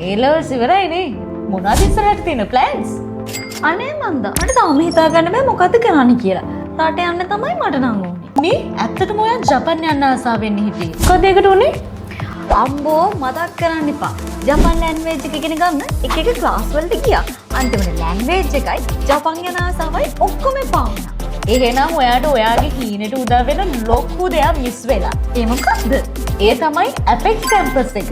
ඒලවර්ස් ඉවරයිනේ. මොනවද ඉස්සරහට තියෙන ප්ලෑන්ස්? අනේ මන්දා මට තාම හිතාගන්න බෑ මොකද්ද කරන්න කියලා. රට යන්න තමයි මට නම් ඕනේ. මේ ඇත්තටම ඔයා ජපන් යන්න ආසාවෙන් හිටියේ. මොකද ඒකට උනේ? අම්බෝ මතක් කරන්න එපා. ජපන් ලැන්ග්වේජ් එක ඉගෙන ගන්න එක එක ක්ලාස් වලට ගියා. අන්තිමට ලැන්ග්වේජ් එකයි ජපන් යන ආසාවයි ඔක්කොම එපා වුණා. එහෙනම් ඔයාට ඔයාගේ හීනෙට උදා වෙන ලොකු දෙයක් මිස් වෙලා. ඒ මොකක්ද? ඒ තමයි Apex Campus එක.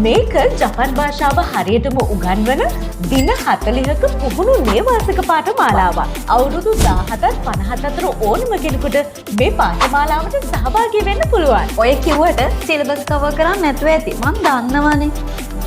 මේක ජපන් භාෂාව හරියටම උගන්වන දින 40ක පුහුණු නේවාසික පාඨමාලාවක්. අවුරුදු 17ත් 50ත් අතර ඕනම කෙනෙකුට මේ පාඨමාලාවට සහභාගී වෙන්න පුළුවන්. ඔය කිව්වට සිලබස් කවර් කරන්න නැතුව ඇති. මං දන්නවනේ.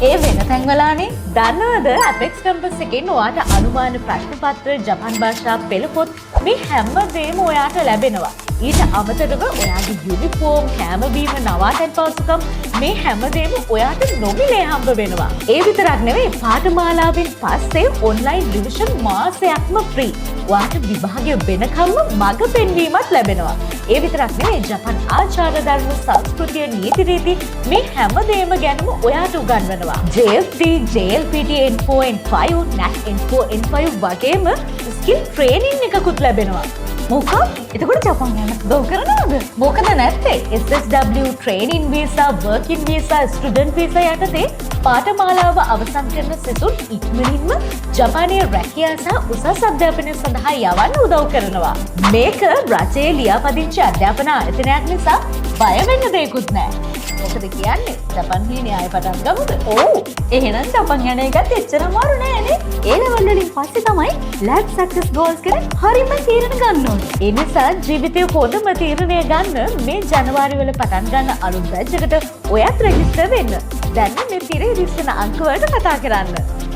ඒ වෙන තැන්වලානේ. දන්නවද Apex Campus එකෙන් ඔයාට අනුමාන ප්‍රශ්න පත්‍ර, ජපන් භාෂා පෙළ පොත් මේ හැම දෙයක්ම ඔයාට ලැබෙනවා. ඊට අමතරව ඔයාගේ යුනිෆෝම්, කෑම බීම, නවාතැන් පහසුකම් මේ හැම දෙයක්ම ඔයාට නොමිලේ හම්බ වෙනවා. ඒ විතරක් නෙවෙයි පාඨමාලාවෙන් පස්සේ ඔන්ලයින් රිවිෂන් මාසයක්ම ෆ්‍රී. ඔයාට විභාගය වෙනකම්ම මඟ පෙන්වීමත් ලැබෙනවා. ඒ විතරක් නෙවෙයි ජපන් ආචාර ධර්ම, සංස්කෘතිය, නීති රීති මේ හැම දෙයක්ම ගැනම ඔයාට උගන්වනවා. JFD, JLPT N4 N5, NAT N4 N5 වගේම ස්කිල් ට්‍රේනින් එකකුත් ලැබෙනවා. මොකක්? එතකොට ජපන් යන්න උදව් කරනවද? මොකද නැත්තේ? SSW training visa, working visa, student visa යටතේ පාඨමාලාව අවසන් කරන සිසුන් ඉක්මනින්ම ජපානයේ රැකියා සහ උසස් අධ්‍යාපනය සඳහා යවන්න උදව් කරනවා. මේක රජයේ ලියාපදිංචි අධ්‍යාපන ආයතනයක් නිසා බය වෙන්න දෙයක්වත් නැහැ. මොකද කියන්නේ? ජපන් හීනේ ආයෙ පටන් ගමුද? ඔව්. එහෙනම් ජපන් යන එකත් එච්චර අමාරු නෑනේ. ඒ ලෙවල් වලින් පස්සේ තමයි ලැබ් සක්සස් ගෝල්ස් ගැන හරියම තීරණ ගන්න ඕනේ. ඒ නිසා ජීවිතේ හොඳම තීරණය ගන්න මේ ජනවාරි වල පටන් ගන්න අලුත් බැච් එකට ඔයත් රෙජිස්ටර් වෙන්න. දැන් මේ තිරේ දිස්සන අංක වලට කතා කරන්න.